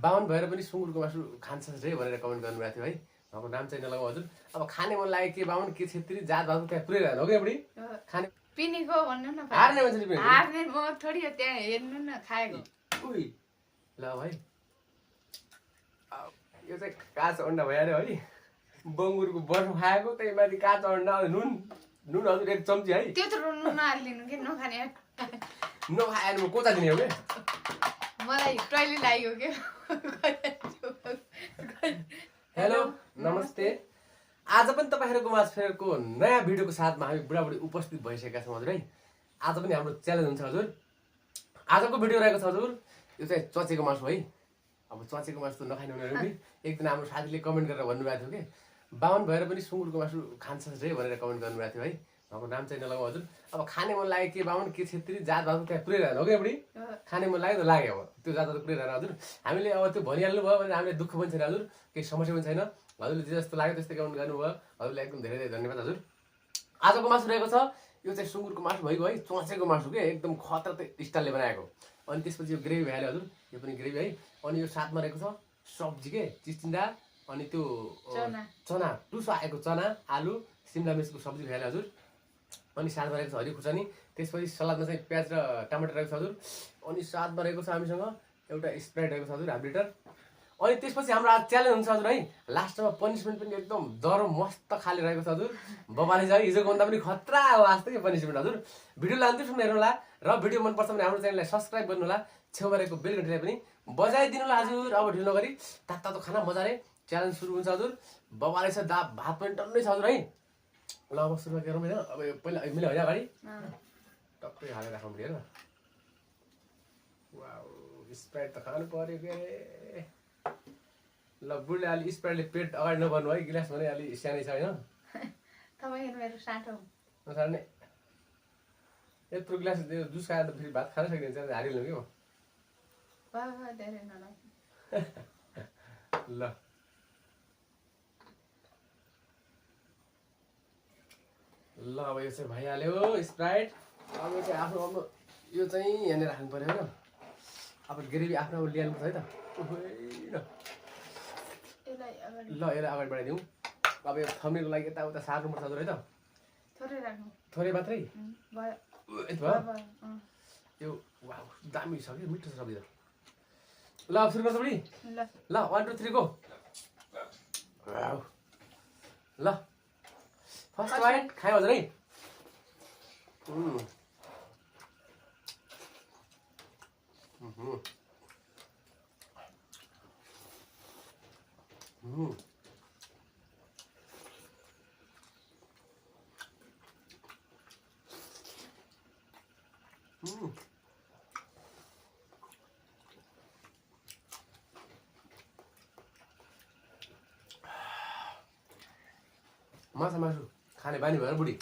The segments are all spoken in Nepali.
बाहुन भएर पनि सुँगुरको मासु खान्छ रे भनेर कमेन्ट गर्नुभएको थियो है। उहाँको नाम चाहिँ नलगाउँ हजुर। अब खाने मन लाग्यो के बाहुन के छेत्री जात भातको त्यहाँ पुरै हो कि बुढी खाने पिनेको भन्नु न हार्ने मान्छेले पिनेको हार्ने म थोडी हो त्यहाँ हेर्नु न खाएको उही ल भाइ यो चाहिँ काँचो अन्डा भइहाल्यो है बङ्गुरको बर्फ खाएको त्यही माथि काँचो अन्डा नुन नुन हजुर 1 चम्ची है त्यत्रो नुन नहालिदिनु के नखाने नखाएर म कोता दिने हो के मलाई टोइलेट लाग्यो के हेलो नमस्ते आज पनि तपाईहरुको माझ फेरको नयाँ भिडियोको साथमा हामी बुढाबुढी उपस्थित भइसकेका छौं हजुर है। आज पनि हाम्रो च्यालेन्ज हुन्छ हजुर। आजको भिडियो रहेको छ हजुर यो चाहिँ चचेको मासु है। अब चचेको मासु त नखाने हुनेहरु पनि एकदिन हाम्रो साथीले कमेन्ट गरेर भन्नुभएको थियो के बाहुन भएर पनि सुँगुरको मासु खान्छ रे भनेर कमेन्ट गर्नुभएको थियो है। उहाँको नाम चाहिँ नलगाउँ हजुर। अब खाने मन लाग्यो के बाहुन के छेत्री जात भातको त्यहाँ पुरै रहन हो के बुढी खाने मन लाग्यो त लाग्यो अब त्यो जात भात पुरै रहन हजुर। हामीले अब त्यो भनिहाल्नु भयो भने हामीले दुःख पनि छैन हजुर केही समस्या पनि छैन। हजुरले जे जस्तो लाग्यो त्यस्तै कमेन्ट गर्नुभयो हजुरलाई एकदम धेरै धेरै धन्यवाद हजुर। आजको मासु रहेको छ यो चाहिँ सुँगुरको मासु भइगयो है चचेको मासु के एकदम खतरा स्टाइलले बनाएको। अनि त्यसपछि यो ग्रेभी भइहाल्यो हजुर यो पनि ग्रेभी है। अनि यो साथमा रहेको छ सब्जी के चिचिन्डा अनि त्यो चना टुसो आएको चना आलु सिमला मिर्चको सब्जी भइहाल्यो हजुर। अनि साथमा रहेको छ हरियो खुर्सानी त्यसपछि सलादमा चाहिँ प्याज र टमाटर रहेको छ हजुर। अनि साथमा रहेको छ हामीसँग एउटा स्प्राइट रहेको छ हजुर हाफ लिटर। अनि त्यसपछि हाम्रो आज च्यालेन्ज हुन्छ हजुर है। लास्टमा पनिसमेन्ट पनि एकदम जरो मस्त खाले रहेको छ हजुर। बबाले चाहिँ हिजोको भन्दा पनि खतरा हो आज त के पनिसमेन्ट हजुर। भिडियोलाई अन्तिमसम्म हेर्नु होला र भिडियो मनपर्छ भने हाम्रो च्यानललाई सब्स्क्राइब गर्नु होला छेउमा रहेको बेल घन्टीलाई पनि बजाइदिनु होला हजुर। अब ढिलो नगरी तातो खाना मजाले च्यालेन्ज सुरु हुन्छ हजुर। बबाले छ भात पनि टन्नै छ हजुर है। ल अब सुरुमा गरौँ हैन। अब पहिला मैले हैन अगाडि टक्कै हालेर राखौँ हेर। वाउ स्प्राइट त खानु पर्यो के। ल बुढीले अलि स्प्राइटले पेट अगाडि नभर्नु है गिलास भने अलि सानै छ हैन। तपाईको मेरो साटो नसार्ने यत्रो गिलास जुस खाएर त फेरि भात खान सकिन्छ हारिल्नु के हो। बाबा धेरै नलाग ल ल अब यो चाहिँ भइहाल्यो स्प्राइट। अब यो चाहिँ आफ्नो आफ्नो यो चाहिँ यहाँनिर राख्नु पर्यो होइन। अब ग्रेभी आफ्नो अब ल्याउनु पर्छ है त। ल यसलाई अगाडि बढाइदिउँ। अब यो थम्नेलको लागि यताउता सार्नुपर्छ हजुर है त। थोरै राख्नु थोरै मात्रै भयो यो वाउ दामी छ कि मिठो छ सब्जी त। ल अब सुरु गर्छ बुढी ल 1 2 3 गो। ल फर्स्ट बाइट खायो हजुर है। माछा मासु खाने बानी भएर बुढी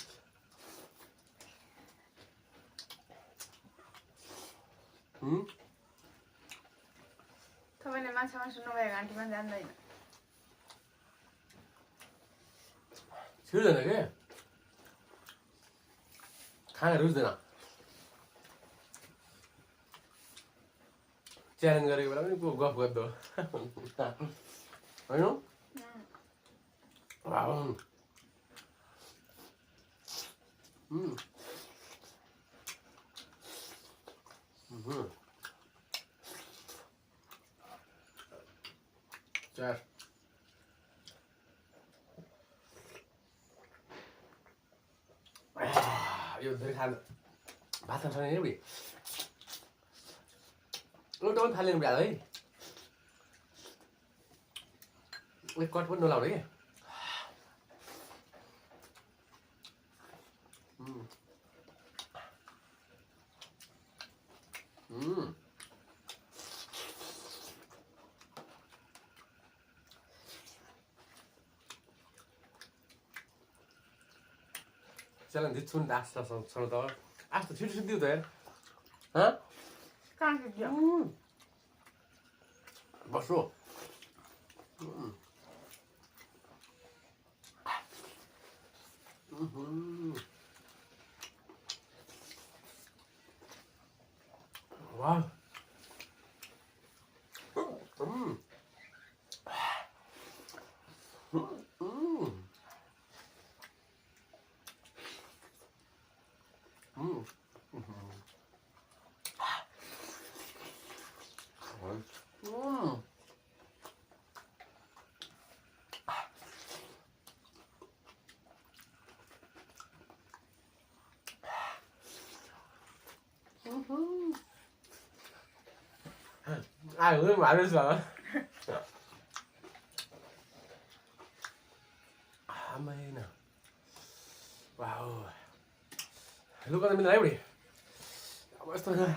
तपाईले माछा मासु नभएको आन्टीमा जान्दैन छिर्दैन के खाना रुच्दैन। च्यालेन्ज गरेको बेला पनि को गफ गर्दो होइन। चार यो धेरै खानु भात खान्छ नि बुढी एउटा पनि थालेन बुढी है। एक कट पनि नलाउने के च्यालेन्ज जित्छु नि त आस्था छ त आस्था छिटो छिटो दिउ त यार बस्नु वाह Ai cũng mãi bây giờ mày nè wow lúc đó mình lấy đi bớt thôi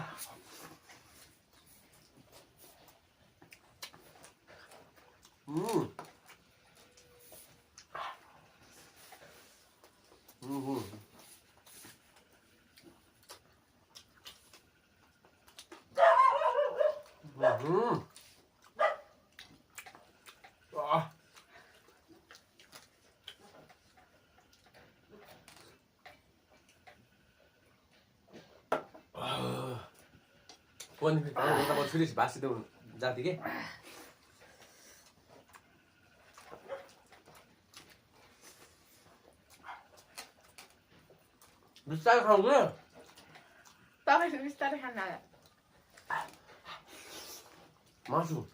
Pun kita mau sulit bahas itu jadi ke? Bisa kan gue? तपाईँ बिस्तारै खान आयो Masuk.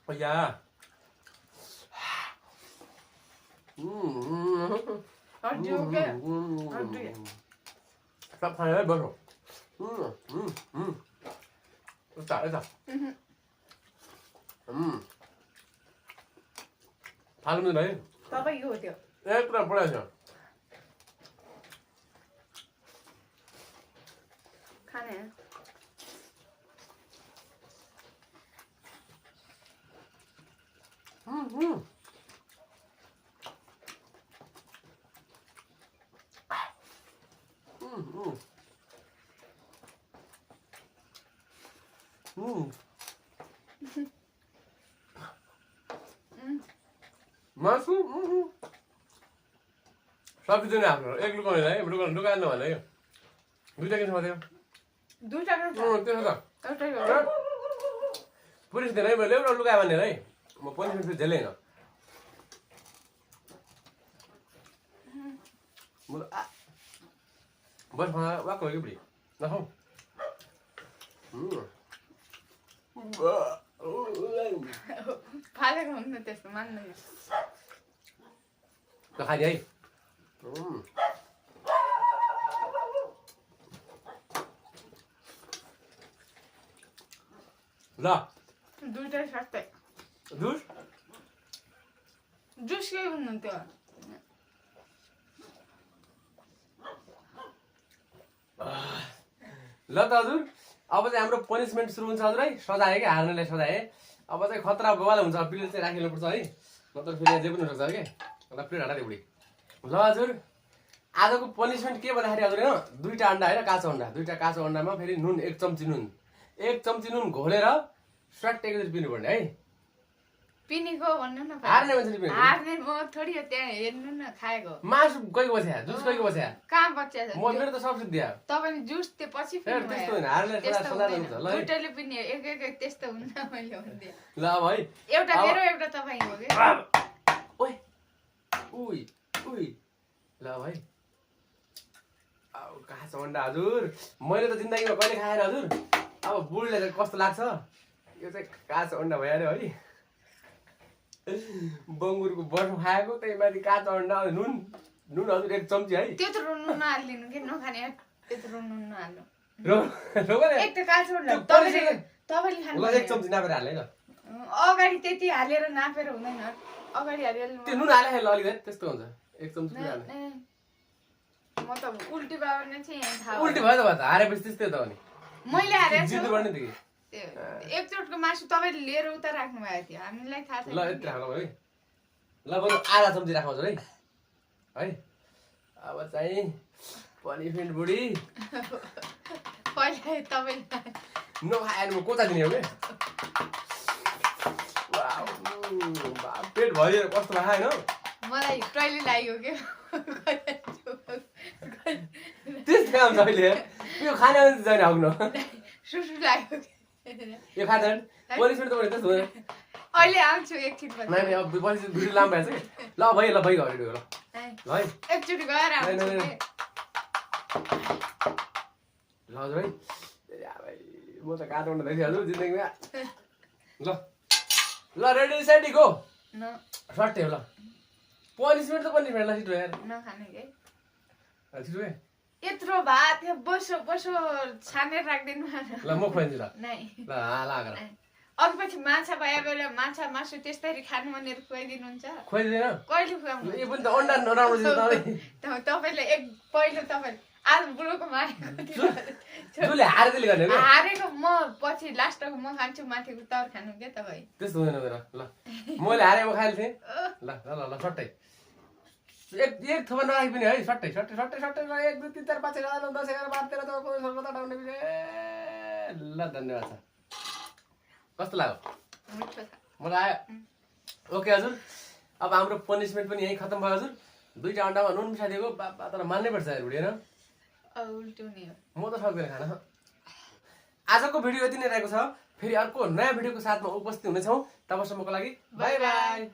Oh ya. हड्डी हो क्या हड्डी Sắp thay đấy bớt rồi. Está. Palm đấy. तपाईँको हो त्यो एक तरफ पड़ा है. खाने Masuk. Sắp đi nào rồi, em con này đấy, đứa con ăn rồi đấy. Đứa cái sao thế? दुईटा खान्छ Cái sao? एउटै हो पुलिस धेरै भयो एउटा लुगा भनेर है म पनि फेरि झेलै न म बस वाक हो कि बुढी नखाऊ फालेको हुन्न त्यस्तो मान्दैन त खाने है ल दुईटै सस्तै जुस जुस के हुनुहुन्थ्यो ल त हजुर अब चाहिँ हाम्रो पनिसमेन्ट सुरु हुन्छ हजुर है सजाय क्या हार्नेलाई सजाय अब चाहिँ खतरा बवाल हुन्छ प्लेट चाहिँ राखिनुपर्छ है नत्र फेरि जे पनि हुनसक्छ के एउटा प्लेट हटाइदियो बुढी ल हजुर आजको पनिसमेन्ट के भन्दाखेरि हजुर होइन दुईटा अन्डा होइन काँचो अन्डा दुईटा काँचो अन्डामा फेरि नुन एक चम्ची नुन घोलेर स्वाट एकचोटि पिनुपर्ने है पिनेको भन्नु न हार्ने मान्छेले पिने हार्ने म थोडी हो त्यहाँ हेर्नु न खाएको मासु गएको बस्या जुस गएको बस्या कहाँ बच्चा छ म मेरो त सबसे दिया तपाईँले जुस त्यो पछि फेरि त्यस्तो होइन हार्ने त्यस्तो सजाय हुन्छ ल है दुईटाले पिने एक त्यस्तो हुन्न मैले भन्दिएँ ल अब है एउटा मेरो एउटा तपाईँको के ओइ उइ उइ ल भाइ अब काँचो अन्डा हजुर मैले त जिन्दगीमा कहिले खाएन हजुर अब बुढीलाई चाहिँ कस्तो लाग्छ यो चाहिँ काँचो अन्डा भइहाल्यो है बङ्गुरको बर्फ खाएको त्यही माथि काँचो अन्डा नुन हजुर एक चम्ची है त्यत्रो नुन नहालिदिनु कि नखाने त्यत्रो नुन नहाल्नु रोगले एक त काँचो अन्डा तपाईँले खानु ल एक चम्ची नापेर हाल्ने ल अगाडि त्यति हालेर नापेर हुँदैन अगाडि हालेर त्यो नुन हाले ल अलिकति त्यस्तो हुन्छ एक चम्ची हाल्ने म त उल्टी बाबा नै चाहिँ यहाँ थाहा उल्टी भयो त हारेपछि त्यस्तै त अनि मैले हारेको जित्नु पर्ने थियो एकचोटको मासु तपाईँले लिएर उता राख्नु भएको थियो हामीलाई थाहा ल यति राख्नु है ल बरु आधा चम्ची राख्नु हजुर है अब चाहिँ पनिसमेन्ट बुढी पहिला तपाईँले नखाएर म कोता दिने हो कि पेट भरिएर कस्तो भयो होइन मलाई टोइलेट लाग्यो के त्यस्तो काम छ अहिले यो खाने जाने हग्नु सुसु लाग्यो यो खाँदैन पनिसमेन्ट त त्यस्तो हुँदैन अहिले आउँछु एकछिन नानी अब पछि भिडियो लामो भएछ कि ल भइ घरि ल है एकचोटि गएर आउँछु हजुर है म त काठमाडौँ देखिहाल्छु जिन्दगीमा ल ल रेडी सेडी गो सट्टै हो ल पनिसमेन्ट त पनिसमेन्ट ल छिटो यार नखाने के छिटो है यत्रो भात बसो बसो छानेर राख्दिनु ल म खुवाइदिन्छु ल नै ल हाला अघि पछि माछा भए बेला माछा मासु त्यस्तरी खानु भनेर खुवाइदिनुहुन्छ खुवाइदिँदैन कहिले खुवाउनु यो पनि त अन्डा नराम्रो छ तपाईँले पहिलो तपाईँले आज बुढोको मारेको जसले हारेले गर्ने हो हारेको म पछि लास्टको म खान्छु माथिको तर खानु के तपाईँ त्यस्तो हुँदैन मेरो ल मैले हारे म खाइल थिएँ ल ल ल सट्टै एक थोपा नराखि पनि है सट्टै सट्टै सट्टै सट्टै 1 2 3 4 5 6 7 8 9 10 11 12 13 14 15 16 17 18 ल धन्यवाद छ कस्तो लाग्यो मलाई आयो ओके हजुर अब हाम्रो पनिसमेन्ट पनि यही खत्म भयो हजुर 2टा अन्डामा नुन मिसाइदिएको बाबा तर मान्नै पर्छ यार भिडियो उल्टाउने हो म त सक्दैन खान आजको भिडियो यति नै रहेको छ फेरि अर्को नयाँ भिडियोको साथमा उपस्थित हुनेछौँ तबसम्मको लागि बाई बाई